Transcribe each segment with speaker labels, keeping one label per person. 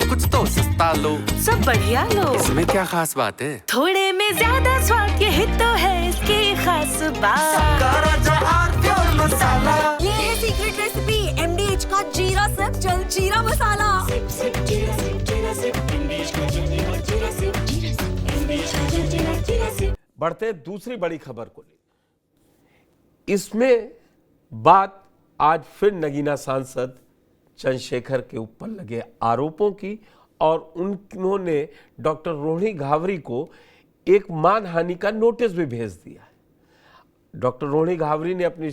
Speaker 1: कुछ तो सस्ता लो,
Speaker 2: सब बढ़िया लो।
Speaker 1: इसमें क्या खास बात है?
Speaker 2: थोड़े में ज्यादा स्वाद, यही तो है इसकी खास बात।
Speaker 3: मसाला, ये है सीक्रेट रेसिपी MDH का जीरा सिप जल जीरा मसाला।
Speaker 4: बढ़ते दूसरी बड़ी खबर को ले। इसमें बात आज फिर नगीना सांसद चंद्रशेखर के ऊपर लगे आरोपों की और उन्होंने डॉक्टर रोहिणी घावरी को एक मानहानि का नोटिस भी भेज दिया है। डॉक्टर रोहिणी घावरी ने अपनी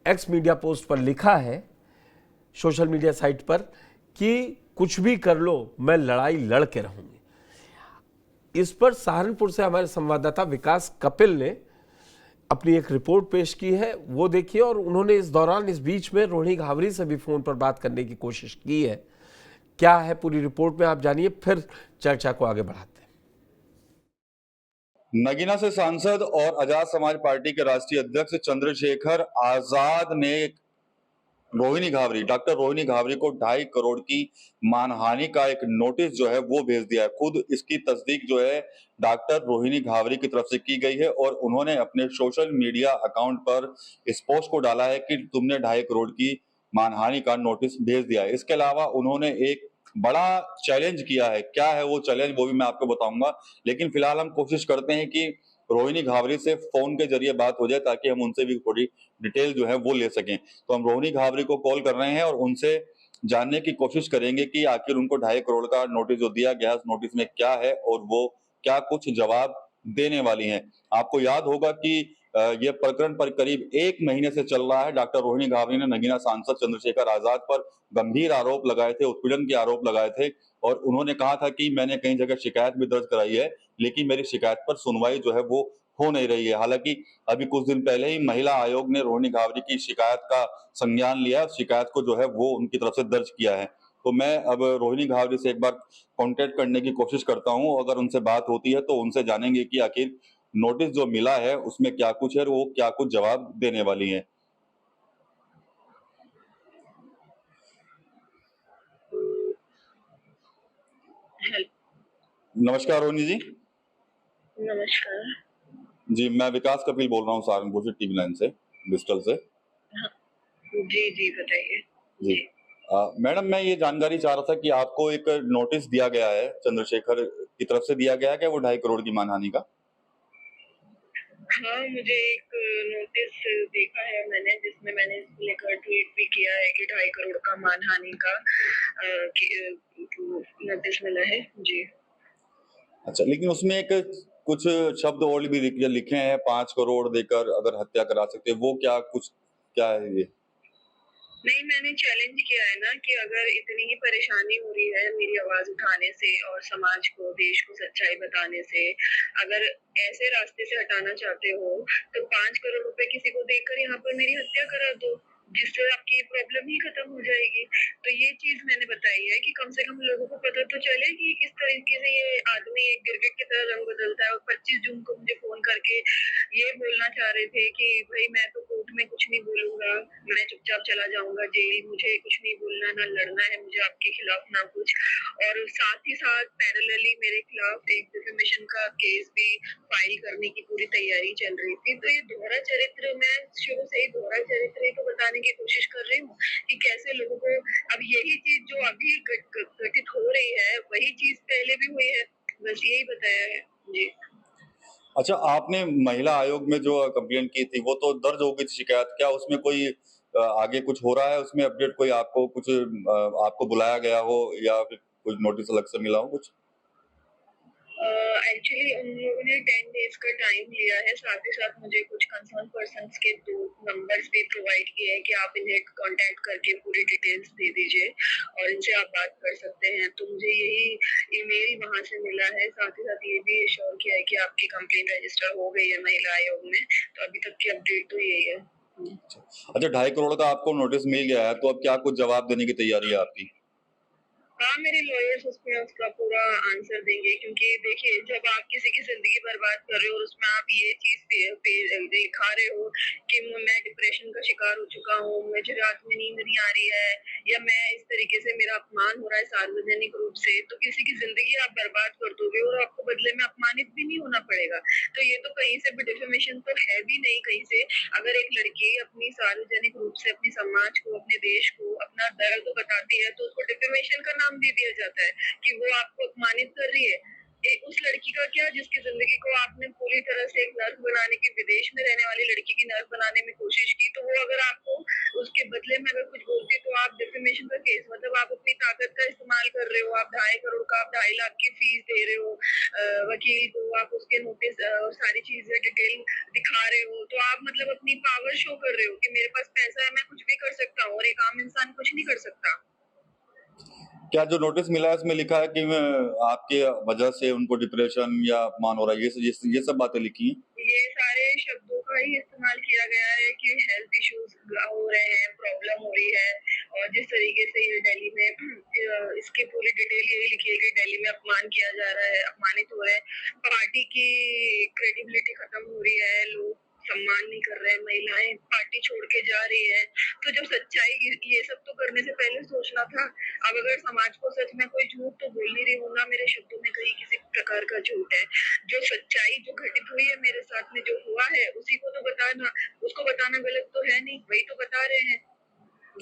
Speaker 4: एक्स मीडिया पोस्ट पर लिखा है, सोशल मीडिया साइट पर, कि कुछ भी कर लो, मैं लड़ाई लड़ के रहूंगी। इस पर सहारनपुर से हमारे संवाददाता विकास कपिल ने अपनी एक रिपोर्ट पेश की है, वो देखिए। और उन्होंने इस दौरान, इस बीच में रोहिणी घावरी से भी फोन पर बात करने की कोशिश की है। क्या है पूरी रिपोर्ट में आप जानिए, फिर चर्चा को आगे बढ़ाते हैं।
Speaker 5: नगीना से सांसद और आजाद समाज पार्टी के राष्ट्रीय अध्यक्ष चंद्रशेखर आजाद ने डॉक्टर रोहिणी घावरी को 2.5 करोड़ की मानहानि का एक नोटिस जो है वो भेज दिया है। खुद इसकी तस्दीक जो है डॉक्टर रोहिणी घावरी की तरफ से की गई है और उन्होंने अपने सोशल मीडिया अकाउंट पर इस पोस्ट को डाला है कि तुमने 2.5 करोड़ की मानहानि का नोटिस भेज दिया है। इसके अलावा उन्होंने एक बड़ा चैलेंज किया है। क्या है वो चैलेंज, वो भी मैं आपको बताऊंगा, लेकिन फिलहाल हम कोशिश करते हैं कि रोहिणी घावरी से फोन के जरिए बात हो जाए ताकि हम उनसे भी थोड़ी डिटेल जो है वो ले सकें। तो हम रोहिणी घावरी को कॉल कर रहे हैं और उनसे जानने की कोशिश करेंगे कि आखिर उनको 2.5 करोड़ का नोटिस जो दिया गया, नोटिस में क्या है और वो क्या कुछ जवाब देने वाली हैं। आपको याद होगा कि यह प्रकरण पर करीब 1 महीने से चल रहा है। डॉक्टर रोहिणी घावरी ने नगीना सांसद चंद्रशेखर आजाद पर गंभीर आरोप लगाए थे, उत्पीड़न के आरोप लगाए थे और उन्होंने कहा था कि मैंने कई जगह शिकायत भी दर्ज कराई है, लेकिन मेरी शिकायत पर सुनवाई जो है वो हो नहीं रही है। हालांकि अभी कुछ दिन पहले ही महिला आयोग ने रोहिणी घावरी की शिकायत का संज्ञान लिया, शिकायत को जो है वो उनकी तरफ से दर्ज किया है। तो मैं अब रोहिणी घावरी से एक बार कांटेक्ट करने की कोशिश करता हूं। अगर उनसे बात होती है तो उनसे जानेंगे कि आखिर नोटिस जो मिला है उसमें क्या कुछ है और वो क्या कुछ जवाब देने वाली है। नमस्कार रोहिणी जी।
Speaker 6: नमस्कार
Speaker 5: जी, मैं विकास कपिल बोल रहा हूँ सहारनपुर से, टीवी लाइन से, डिजिटल से।
Speaker 6: जी जी बताइए।
Speaker 5: जी मैडम, मैं ये जानकारी चाह रहा था कि आपको एक नोटिस दिया गया है, चंद्रशेखर की तरफ से दिया गया है क्या वो 2.5 करोड़ की मानहानि का?
Speaker 6: हाँ, मुझे एक नोटिस देखा है मैंने, जिसमें मैंने इसको लेकर ट्वीट भी किया है कि 2.5 करोड़ का मानहानि का नोटिस मिला है। जी
Speaker 5: अच्छा, लेकिन उसमें एक कुछ शब्द और भी लिखे हैं, 5 करोड़ देकर अगर हत्या करा सकते हैं, वो क्या है ये?
Speaker 6: नहीं, मैंने चैलेंज किया है ना कि अगर इतनी ही परेशानी हो रही है मेरी आवाज उठाने से और समाज को, देश को सच्चाई बताने से, अगर ऐसे रास्ते से हटाना चाहते हो तो 5 करोड़ रुपए किसी को देकर यहाँ पर मेरी हत्या करा दो, जिससे आपकी प्रॉब्लम ही खत्म हो जाएगी। तो ये चीज मैंने बताई है कि कम से कम लोगों को पता तो चले कि किस तरीके से ये आदमी एक गिरगिट की तरह रंग बदलता है। और 25 जून को मुझे फोन करके ये बोलना चाह रहे थे कि भाई मैं तो कोर्ट में कुछ नहीं बोलूंगा, मैं चुपचाप चला जाऊंगा जेल, मुझे कुछ नहीं बोलना, ना लड़ना है मुझे आपके खिलाफ ना कुछ। और साथ ही साथ पैरेलली मेरे खिलाफ एक डिफेमेशन का केस भी फाइल करने की पूरी तैयारी चल रही थी। तो ये दोहरा चरित्र, मैं शुरू से ही दोहरा चरित्र ही तो बताने की कोशिश कर रही हूँ कि कैसे लोगों को अब यही चीज जो अभी घटित हो रही है वही चीज पहले भी हुई है, बस यही बताया है। जी
Speaker 5: अच्छा, आपने महिला आयोग में जो कंप्लेंट की थी वो तो दर्ज हो गई थी शिकायत, क्या उसमें कोई आगे कुछ हो रहा है उसमें अपडेट? कोई आपको कुछ आपको बुलाया गया हो या फिर कुछ नोटिस अलग से मिला हो कुछ?
Speaker 6: एक्चुअली उन लोगों ने 10 डेज का टाइम लिया है, साथ ही साथ मुझे कुछ कंसर्न पर्सन्स के 2 नंबर्स भी प्रोवाइड किए हैं कि आप इन्हें कांटेक्ट करके पूरी डिटेल्स दे दीजिए और इनसे आप बात कर सकते हैं। तो मुझे यही ईमेल वहां से मिला है, साथ ही साथ ये भी एश्योर किया है कि आपकी कंप्लेंट रजिस्टर हो गई है महिला आयोग में। तो अभी तक की अपडेट तो यही है।
Speaker 5: अच्छा, 2.5 करोड़ का आपको नोटिस मिल गया है, तो अब क्या कुछ जवाब देने की तैयारी है आपकी?
Speaker 6: हाँ, मेरे लॉयर्स उसमें उसका पूरा आंसर देंगे, क्योंकि देखिए जब आप किसी की जिंदगी बर्बाद कर रहे हो और उसमें आप ये चीज दिखा रहे हो कि मैं डिप्रेशन का शिकार हो चुका हूँ, मुझे रात में नींद नहीं आ रही है, या मैं इस तरीके से मेरा अपमान हो रहा है सार्वजनिक रूप से, तो किसी की जिंदगी आप बर्बाद कर दोगे और आपको बदले में अपमानित भी नहीं होना पड़ेगा। तो ये तो कहीं से भी डिफेमेशन तो है भी नहीं कहीं से। अगर एक लड़की अपनी सार्वजनिक रूप से अपने समाज को, अपने देश को अपना दर्द बताती है, तो उसको डिफेमेशन का नाम दे दिया जाता है कि वो आपको अपमानित कर रही है। उस लड़की का क्या जिसकी जिंदगी को आपने पूरी तरह से एक नर्क बनाने की, विदेश में रहने वाली लड़की की नर्क बनाने में कोशिश की, तो वो अगर आपको उसके बदले में अगर कुछ बोलती है तो आप डिफेमेशन का केस, मतलब आप अपनी ताकत का इस्तेमाल कर रहे हो, आप 2.5 करोड़ का, आप 2.5 लाख की फीस दे रहे हो वकील को, आप उसके नोटिस और सारी चीजें डिटेल दिखा रहे हो, तो आप मतलब अपनी पावर शो कर रहे हो कि मेरे पास पैसा है, मैं कुछ भी कर सकता हूँ, और एक आम इंसान कुछ नहीं कर सकता।
Speaker 5: क्या जो नोटिस मिला है इसमें लिखा है कि आपके वजह से उनको डिप्रेशन या अपमान हो रहा है, ये सब बातें लिखी हैं?
Speaker 6: ये सारे शब्दों का ही इस्तेमाल किया गया है कि हेल्थ इश्यूज हो रहे हैं, प्रॉब्लम हो रही है, और जिस तरीके से ये दिल्ली में इसकी पूरी डिटेल यही लिखी है कि दिल्ली में अपमान किया जा रहा है, अपमानित हो रहे हैं, पार्टी की क्रेडिबिलिटी खत्म हो रही है, लोग सम्मान नहीं कर रहे हैं, महिलाएं पार्टी छोड़ के जा रही है। तो जब सच्चाई, ये सब तो करने से पहले सोचना था। अब अगर समाज को सच में कोई झूठ तो बोल नहीं रही हूँ ना, मेरे शब्दों में कहीं किसी प्रकार का झूठ है, जो सच्चाई जो घटित हुई है मेरे साथ में, जो हुआ है उसी को तो बताना, उसको बताना गलत तो है नहीं, वही तो बता रहे हैं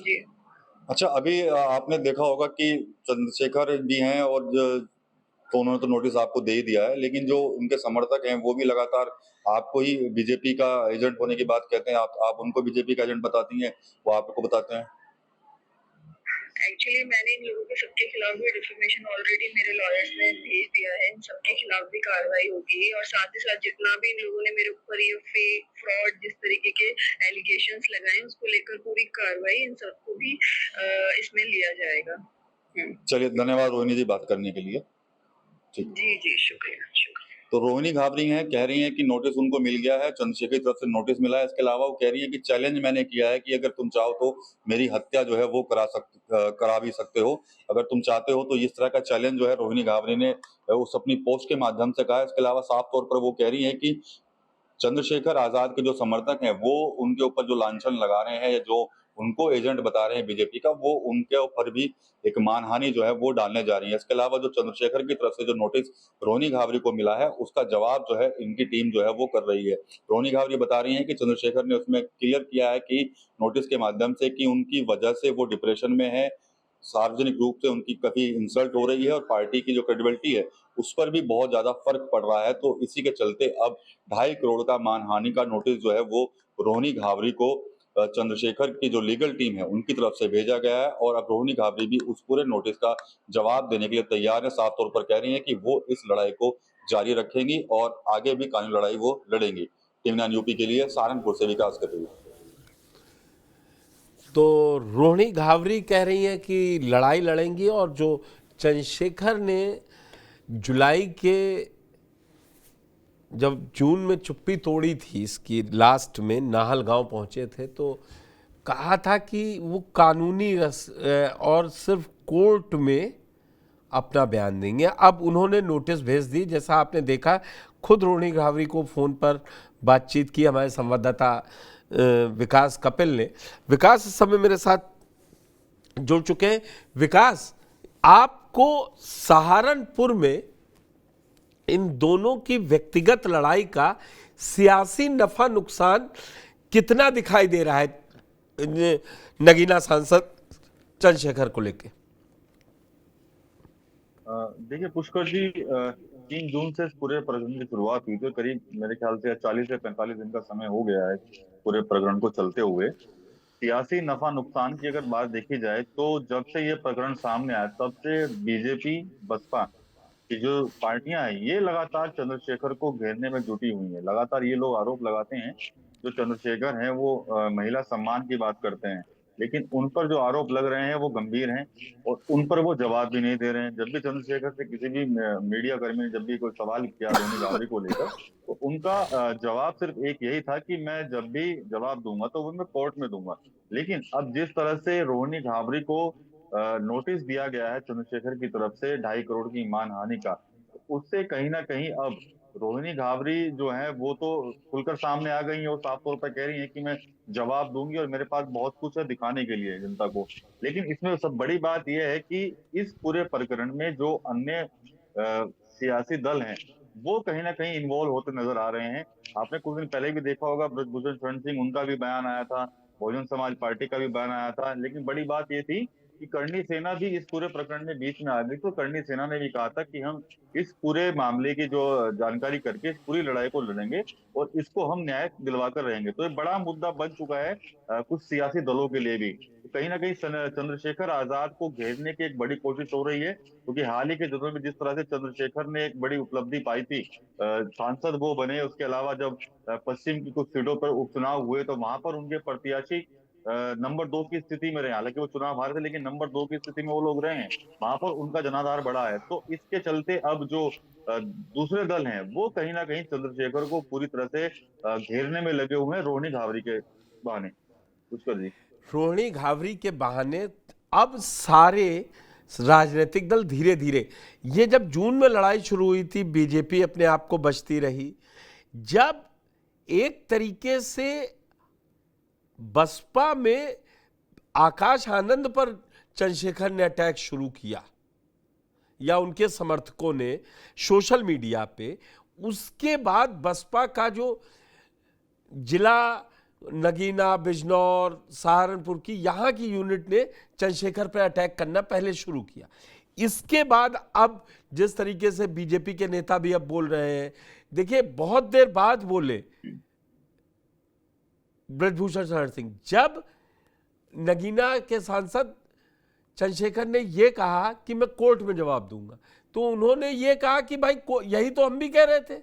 Speaker 6: जी।
Speaker 5: अच्छा, अभी आपने देखा होगा कि चंद्रशेखर भी हैं और तो उन्होंने तो नोटिस आपको दे ही दिया है, लेकिन जो उनके समर्थक हैं वो भी लगातार आपको ही बीजेपी का एजेंट होने की बात कहते हैं। आप उनको बीजेपी का एजेंट बताती हैं, वो आपको बताते हैं।
Speaker 6: एक्चुअली मैंने इन लोगों के सबके खिलाफ भी डिफेमेशन ऑलरेडी मेरे लॉयर्स ने भेज दिया है, इन सबके खिलाफ भी कार्रवाई होगी, और साथ ही साथ जितना भी इन लोगों ने मेरे ऊपर ये फेक फ्रॉड जिस तरीके के एलिगेशंस लगाए, उसको लेकर पूरी कार्रवाई इन सबको भी इसमें लिया जाएगा।
Speaker 5: चलिए, धन्यवाद रोहिणी जी बात करने के लिए। ठीक।
Speaker 6: जी जी, शुक्रिया शुक्रिया।
Speaker 5: तो रोहिणी घाबरी हैं, कह रही हैं कि नोटिस उनको मिल गया है, चंद्रशेखर की तरफ से नोटिस मिला है। इसके अलावा वो कह रही है कि चैलेंज मैंने किया है कि अगर तुम चाहो तो मेरी हत्या जो है वो करा भी सकते हो, अगर तुम चाहते हो तो। इस तरह का चैलेंज जो है रोहिणी घाबरी ने उस अपनी पोस्ट के माध्यम से कहा है। इसके अलावा साफ तौर पर वो कह रही है कि चंद्रशेखर आजाद के जो समर्थक हैं वो उनके ऊपर जो लांछन लगा रहे हैं या जो उनको एजेंट बता रहे हैं बीजेपी का, वो उनके ऊपर भी एक मानहानि जो है वो डालने जा रही है। इसके अलावा जो चंद्रशेखर की तरफ से जो नोटिस रोहिणी घाबरी को मिला है उसका जवाब जो है इनकी टीम जो है वो कर रही है। रोहिणी घाबरी बता रही है कि चंद्रशेखर ने उसमें क्लियर किया है कि नोटिस के माध्यम से कि उनकी वजह से वो डिप्रेशन में है, सार्वजनिक रूप से उनकी काफी इंसल्ट हो रही है और पार्टी की जो क्रेडिबिलिटी है उस पर भी बहुत ज्यादा फर्क पड़ रहा है। तो इसी के चलते अब 2.5 करोड़ का मानहानि का नोटिस जो है वो रोहिणी घाबरी को चंद्रशेखर की जो लीगल टीम है उनकी तरफ से भेजा गया है, और अब रोहिणी घाबरी भी उस पूरे नोटिस का जवाब देने के लिए तैयार है। साफ तौर पर कह रही है कि वो इस लड़ाई को जारी रखेंगी और आगे भी कानूनी लड़ाई वो लड़ेंगी। टीवी 9 यूपी के लिए सहारनपुर से विकास कर रही है।
Speaker 4: तो रोहिणी घाबरी कह रही हैं कि लड़ाई लड़ेंगी, और जो चंद्रशेखर ने जुलाई के जब जून में चुप्पी तोड़ी थी, इसकी लास्ट में नाहलगांव पहुंचे थे, तो कहा था कि वो कानूनी और सिर्फ कोर्ट में अपना बयान देंगे। अब उन्होंने नोटिस भेज दी, जैसा आपने देखा, खुद रोहिणी घाबरी को फ़ोन पर बातचीत की हमारे संवाददाता विकास कपिल ने। विकास इस समय मेरे साथ जुड़ चुके हैं। विकास, आपको सहारनपुर में इन दोनों की व्यक्तिगत लड़ाई का सियासी नफा नुकसान कितना दिखाई दे रहा है नगीना सांसद चंद्रशेखर को लेके?
Speaker 7: देखिए पुष्कर जी, 3 जून से पूरे प्रकरण की शुरुआत हुई, तो करीब मेरे ख्याल से 40 से 45 दिन का समय हो गया है पूरे प्रकरण को चलते हुए। सियासी नफा नुकसान की अगर बात देखी जाए तो जब से ये प्रकरण सामने आया तब से बीजेपी बसपा की जो पार्टियां हैं ये लगातार चंद्रशेखर को घेरने में जुटी हुई है। लगातार ये लोग आरोप लगाते हैं, जो चंद्रशेखर हैं वो महिला सम्मान की बात करते हैं, लेकिन उन पर जो आरोप लग रहे हैं वो गंभीर हैं और उन पर वो जवाब भी नहीं दे रहे हैं। जब भी चंद्रशेखर से किसी भी मीडिया कर्मी ने जब भी कोई सवाल किया रोहिणी घाबरी को लेकर, तो उनका जवाब सिर्फ एक यही था कि मैं जब भी जवाब दूंगा तो वो मैं कोर्ट में दूंगा। लेकिन अब जिस तरह से रोहिणी घाबरी को नोटिस दिया गया है चंद्रशेखर की तरफ से 2.5 करोड़ की मानहानि का, उससे कहीं ना कहीं अब रोहिणी घावरी जो है वो तो खुलकर सामने आ गई है और साफ तौर पर कह रही है कि मैं जवाब दूंगी और मेरे पास बहुत कुछ है दिखाने के लिए जनता को। लेकिन इसमें सब बड़ी बात यह है कि इस पूरे प्रकरण में जो अन्य सियासी दल हैं वो कहीं ना कहीं इन्वॉल्व होते नजर आ रहे हैं। आपने कुछ दिन पहले भी देखा होगा, ब्रजभूषण शरण सिंह, उनका भी बयान आया था, बहुजन समाज पार्टी का भी बयान आया था। लेकिन बड़ी बात ये थी कि करणी सेना भी इस पूरे प्रकरण में बीच में आ गई। तो करणी सेना ने भी कहा था कि हम इस पूरे मामले की जो जानकारी करके इस पूरी लड़ाई को लड़ेंगे और इसको हम न्याय दिलवा कर रहेंगे। तो ये बड़ा मुद्दा बन चुका है कुछ सियासी दलों के लिए भी। कहीं ना कहीं चंद्रशेखर आजाद को घेरने की एक बड़ी कोशिश हो रही है, क्योंकि हाल ही के दिनों में जिस तरह से चंद्रशेखर ने एक बड़ी उपलब्धि पाई थी, सांसद वो बने, उसके अलावा जब पश्चिम की कुछ सीटों पर उपचुनाव हुए तो वहां पर उनके प्रत्याशी नंबर 2 की स्थिति में रहे। हालांकि वो चुनाव हारे थे लेकिन नंबर 2 की स्थिति में वो लोग रहे हैं, वहां पर उनका जनाधार बढ़ा है। तो इसके चलते अब जो दूसरे दल हैं वो कहीं ना कहीं चंद्रशेखर को पूरी तरह से घेरने में लगे हुए हैं रोहिणी घावरी के बहाने। पुष्कर जी,
Speaker 4: रोहिणी घावरी के बहाने अब सारे राजनीतिक दल धीरे धीरे, ये जब जून में लड़ाई शुरू हुई थी बीजेपी अपने आप को बचती रही, जब एक तरीके से बसपा में आकाश आनंद पर चंद्रशेखर ने अटैक शुरू किया या उनके समर्थकों ने सोशल मीडिया पे, उसके बाद बसपा का जो जिला नगीना, बिजनौर, सहारनपुर की यहाँ की यूनिट ने चंद्रशेखर पर अटैक करना पहले शुरू किया। इसके बाद अब जिस तरीके से बीजेपी के नेता भी अब बोल रहे हैं, देखिए बहुत देर बाद बोले ब्रजभूषण शरण सिंह, जब नगीना के सांसद चंद्रशेखर ने यह कहा कि मैं कोर्ट में जवाब दूंगा, तो उन्होंने ये कहा कि भाई यही तो हम भी कह रहे थे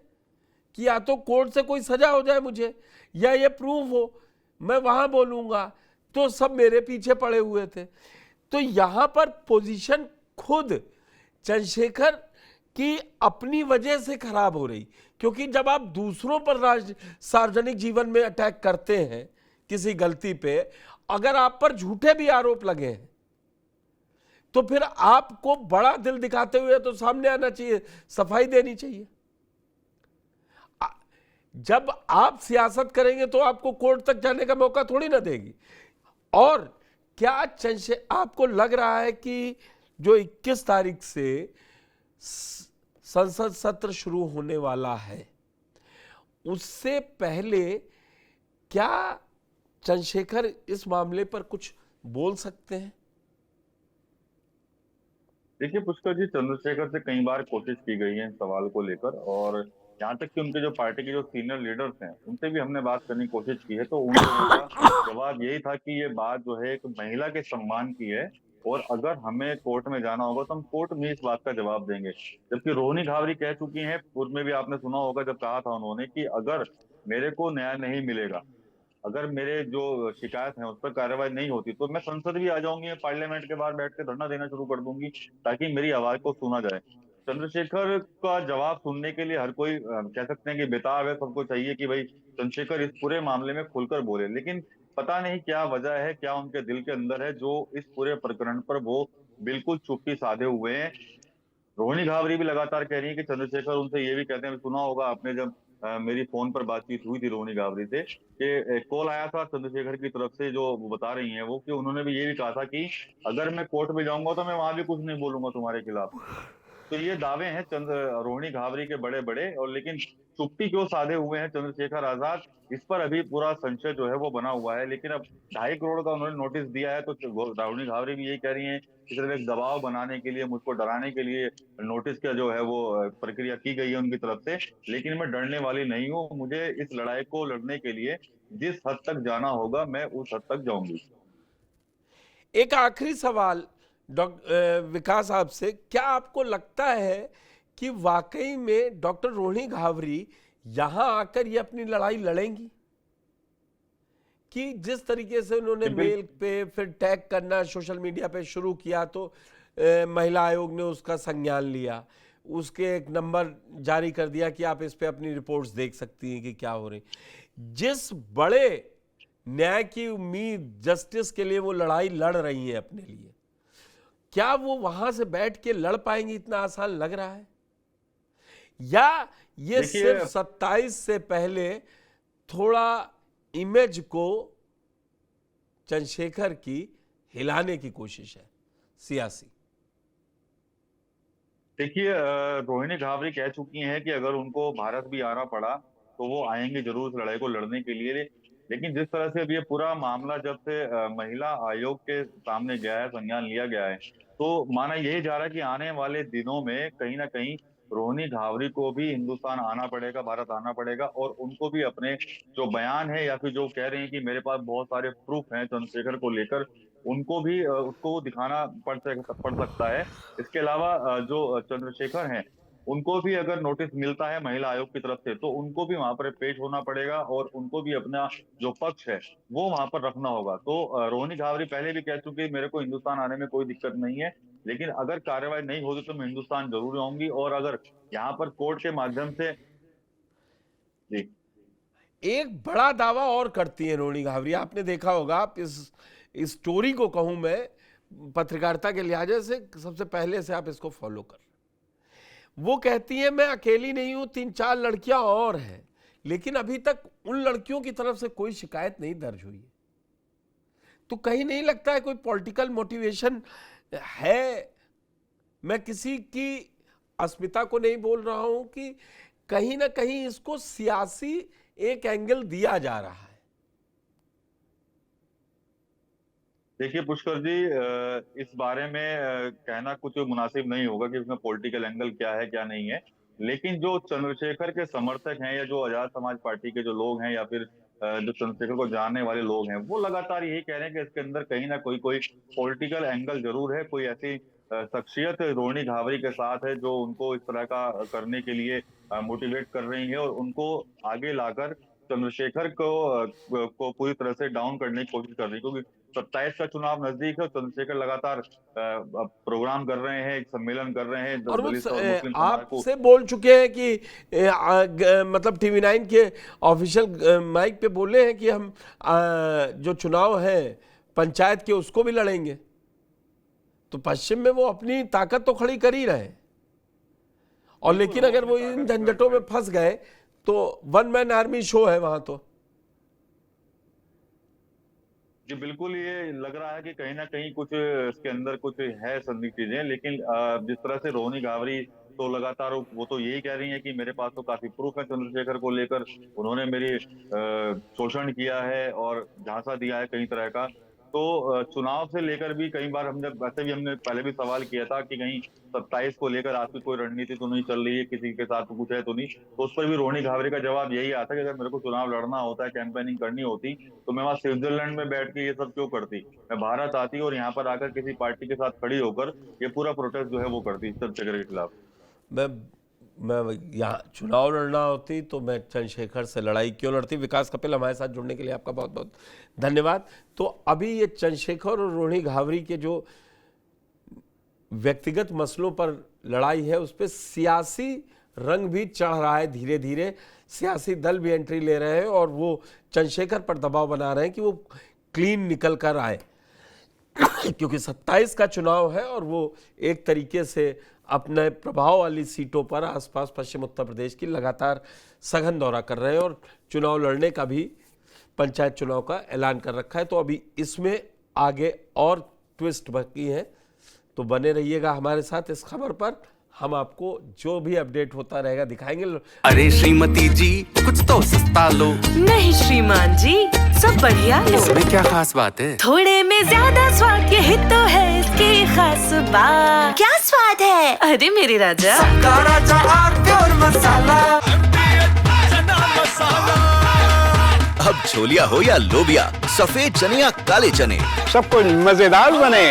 Speaker 4: कि या तो कोर्ट से कोई सजा हो जाए मुझे या ये प्रूफ हो, मैं वहां बोलूंगा। तो सब मेरे पीछे पड़े हुए थे। तो यहां पर पोजीशन खुद चंद्रशेखर की अपनी वजह से खराब हो रही, क्योंकि जब आप दूसरों पर सार्वजनिक जीवन में अटैक करते हैं किसी गलती पे, अगर आप पर झूठे भी आरोप लगे हैं तो फिर आपको बड़ा दिल दिखाते हुए तो सामने आना चाहिए, सफाई देनी चाहिए। जब आप सियासत करेंगे तो आपको कोर्ट तक जाने का मौका थोड़ी ना देगी। और क्या आपको लग रहा है कि जो 21 तारीख से संसद सत्र शुरू होने वाला है, उससे पहले क्या चंद्रशेखर इस मामले पर कुछ बोल सकते हैं?
Speaker 7: देखिए पुष्कर जी, चंद्रशेखर से कई बार कोशिश की गई है इस सवाल को लेकर, और यहाँ तक कि उनके जो पार्टी के जो सीनियर लीडर्स हैं उनसे भी हमने बात करने की कोशिश की है। तो उनका जवाब यही था कि ये बात जो है एक महिला के सम्मान की है और अगर हमें कोर्ट में जाना होगा तो हम कोर्ट में इस बात का जवाब देंगे। जबकि रोहिणी घावरी कह चुकी हैं, पूर्व में भी आपने सुना होगा जब कहा था उन्होंने कि अगर मेरे को न्याय नहीं मिलेगा, अगर मेरे जो शिकायत है उस पर कार्रवाई नहीं होती तो मैं संसद भी आ जाऊंगी, पार्लियामेंट के बाहर बैठ के धरना देना शुरू कर दूंगी ताकि मेरी आवाज को सुना जाए। चंद्रशेखर का जवाब सुनने के लिए हर कोई कह सकते हैं कि बेताब है, सबको चाहिए कि भाई चंद्रशेखर इस पूरे मामले में खुलकर बोले। लेकिन पता नहीं क्या वजह है, क्या उनके दिल के अंदर है जो इस पूरे प्रकरण पर वो बिल्कुल चुप्पी साधे हुए हैं। रोहिणी घावरी भी लगातार कह रही है कि चंद्रशेखर उनसे ये भी कहते हैं, सुना होगा आपने जब मेरी फोन पर बातचीत हुई थी रोहिणी घावरी से, कि कॉल आया था चंद्रशेखर की तरफ से, जो वो बता रही हैं वो, कि उन्होंने भी ये भी कहा था कि अगर मैं कोर्ट में जाऊंगा तो मैं वहां भी कुछ नहीं बोलूंगा तुम्हारे खिलाफ। तो ये दावे हैं रोहिणी घावरी के बड़े बड़े, और लेकिन चुप्पी क्यों साधे हुए हैं चंद्रशेखर आजाद, इस पर अभी पूरा संशय जो है वो बना हुआ है। लेकिन अब 2.5 करोड़ का उन्होंने नोटिस दिया है तो रोहिणी घावरी भी यही कह रही हैं कि सिर्फ एक दबाव बनाने के लिए, मुझको डराने के लिए नोटिस का जो है वो प्रक्रिया की गई है उनकी तरफ से। लेकिन मैं डरने वाली नहीं हूँ, मुझे इस लड़ाई को लड़ने के लिए जिस हद तक जाना होगा मैं उस हद तक जाऊंगी।
Speaker 4: एक आखिरी सवाल डॉक्टर विकास साहब से, क्या आपको लगता है कि वाकई में डॉक्टर रोहिणी घावरी यहां आकर ये अपनी लड़ाई लड़ेंगी? कि जिस तरीके से उन्होंने मेल पे फिर टैग करना सोशल मीडिया पे शुरू किया तो महिला आयोग ने उसका संज्ञान लिया, उसके एक नंबर जारी कर दिया कि आप इस पे अपनी रिपोर्ट्स देख सकती हैं कि क्या हो रही। जिस बड़े न्याय की उम्मीद, जस्टिस के लिए वो लड़ाई लड़ रही है अपने लिए, क्या वो वहां से बैठ के लड़ पाएंगे, इतना आसान लग रहा है? या ये सिर्फ 27 से पहले थोड़ा इमेज को चंद्रशेखर की हिलाने की कोशिश है सियासी?
Speaker 7: देखिए, रोहिणी घावरी कह चुकी हैं कि अगर उनको भारत भी आना पड़ा तो वो आएंगे जरूर इस लड़ाई को लड़ने के लिए। लेकिन जिस तरह से अब ये पूरा मामला जब से महिला आयोग के सामने गया है, संज्ञान लिया गया है, तो माना यही जा रहा है कि आने वाले दिनों में कहीं ना कहीं रोहिणी घावरी को भी हिंदुस्तान आना पड़ेगा, भारत आना पड़ेगा, और उनको भी अपने जो बयान है या फिर जो कह रहे हैं कि मेरे पास बहुत सारे प्रूफ हैं चंद्रशेखर को लेकर, उनको भी उसको दिखाना पड़ सकता है। इसके अलावा जो चंद्रशेखर हैं उनको भी अगर नोटिस मिलता है महिला आयोग की तरफ से तो उनको भी वहां पर पेश होना पड़ेगा और उनको भी अपना जो पक्ष है वो वहां पर रखना होगा। तो रोहिणी घावरी पहले भी कह चुकी मेरे को हिंदुस्तान आने में कोई दिक्कत नहीं है, लेकिन अगर कार्रवाई नहीं होगी तो मैं हिंदुस्तान जरूर आऊंगी। और अगर यहाँ पर कोर्ट के माध्यम से जी
Speaker 4: एक बड़ा दावा और करती है रोहिणी घावरी, आपने देखा होगा, आप इस स्टोरी को कहूं मैं पत्रकारिता के लिहाज से सबसे पहले से आप इसको फॉलो कर, वो कहती है मैं अकेली नहीं हूं, 3-4 लड़कियां और हैं, लेकिन अभी तक उन लड़कियों की तरफ से कोई शिकायत नहीं दर्ज हुई है। तो कहीं नहीं लगता है कोई पॉलिटिकल मोटिवेशन है? मैं किसी की अस्मिता को नहीं बोल रहा हूं कि कहीं ना कहीं इसको सियासी एक एंगल दिया जा रहा है।
Speaker 7: देखिए पुष्कर जी, इस बारे में कहना कुछ मुनासिब नहीं होगा कि इसमें पॉलिटिकल एंगल क्या है क्या नहीं है, लेकिन जो चंद्रशेखर के समर्थक हैं या जो आजाद समाज पार्टी के जो लोग हैं या फिर जो चंद्रशेखर को जानने वाले लोग हैं वो लगातार यही कह रहे हैं कि इसके अंदर कहीं ना कोई पॉलिटिकल एंगल जरूर है, कोई ऐसी शख्सियत रोहिणी घावरी के साथ है जो उनको इस तरह का करने के लिए मोटिवेट कर रही है और उनको आगे लाकर चंद्रशेखर को पूरी तरह से डाउन करने की कोशिश कर रही है। क्योंकि 27 का चुनाव नजदीक है और चंद्रशेखर लगातार प्रोग्राम कर रहे हैं, एक सम्मेलन कर रहे हैं
Speaker 4: और वो आपसे बोल चुके हैं कि मतलब TV9 के ऑफिशियल माइक पे बोले हैं कि हम जो चुनाव है पंचायत के उसको भी लड़ेंगे। तो पश्चिम में वो अपनी ताकत तो खड़ी कर ही रहे हैं, और लेकिन अगर वो इन झंझटों में फंस गए तो वन मैन आर्मी शो है वहां। तो
Speaker 7: जी बिल्कुल, ये लग रहा है कि कहीं ना कहीं कुछ इसके अंदर कुछ है संदिग्ध चीजें, लेकिन जिस तरह से रोहिणी घावरी तो लगातार वो तो यही कह रही है कि मेरे पास तो काफी प्रूफ है चंद्रशेखर को लेकर, उन्होंने मेरी शोषण किया है और झांसा दिया है कई तरह का। तो चुनाव से लेकर भी कई बार हमने पहले भी सवाल किया था कि कहीं 27 को लेकर आपकी कोई रणनीति तो नहीं चल रही है, किसी के साथ कुछ है तो नहीं। तो उस पर भी रोहिणी घावरी का जवाब यही आता कि अगर मेरे को चुनाव लड़ना होता है, कैंपेनिंग करनी होती तो मैं वहां स्विट्जरलैंड में बैठ के ये सब क्यों करती, मैं भारत आती और यहाँ पर आकर किसी पार्टी के साथ खड़ी होकर ये पूरा प्रोटेस्ट जो है वो करती चंद्रशेखर के खिलाफ।
Speaker 4: मैं यहाँ चुनाव लड़ना होती तो मैं चंद्रशेखर से लड़ाई क्यों लड़ती। विकास कपिल, हमारे साथ जुड़ने के लिए आपका बहुत बहुत धन्यवाद। तो अभी ये चंद्रशेखर और रोहिणी घावरी के जो व्यक्तिगत मसलों पर लड़ाई है उस पर सियासी रंग भी चढ़ रहा है, धीरे धीरे सियासी दल भी एंट्री ले रहे हैं और वो चंद्रशेखर पर दबाव बना रहे हैं कि वो क्लीन निकल कर आए क्योंकि 27 का चुनाव है और वो एक तरीके से अपने प्रभाव वाली सीटों पर आसपास पश्चिम उत्तर प्रदेश की लगातार सघन दौरा कर रहे हैं और चुनाव लड़ने का भी पंचायत चुनाव का ऐलान कर रखा है। तो अभी इसमें आगे और ट्विस्ट बाकी है, तो बने रहिएगा हमारे साथ इस खबर पर। हम आपको जो भी अपडेट होता रहेगा दिखाएंगे।
Speaker 1: अरे श्रीमती जी, कुछ तो सस्ता लो।
Speaker 2: नहीं श्रीमान जी, सब बढ़िया लो।
Speaker 1: इसमें क्या खास बात है?
Speaker 2: थोड़े में ज्यादा स्वाद, यही तो है इसकी खास बात।
Speaker 3: क्या स्वाद है?
Speaker 2: अरे मेरे राजा,
Speaker 8: अब छोलिया हो या लोबिया, सफेद चने या काले चने,
Speaker 9: सब कुछ मजेदार बने।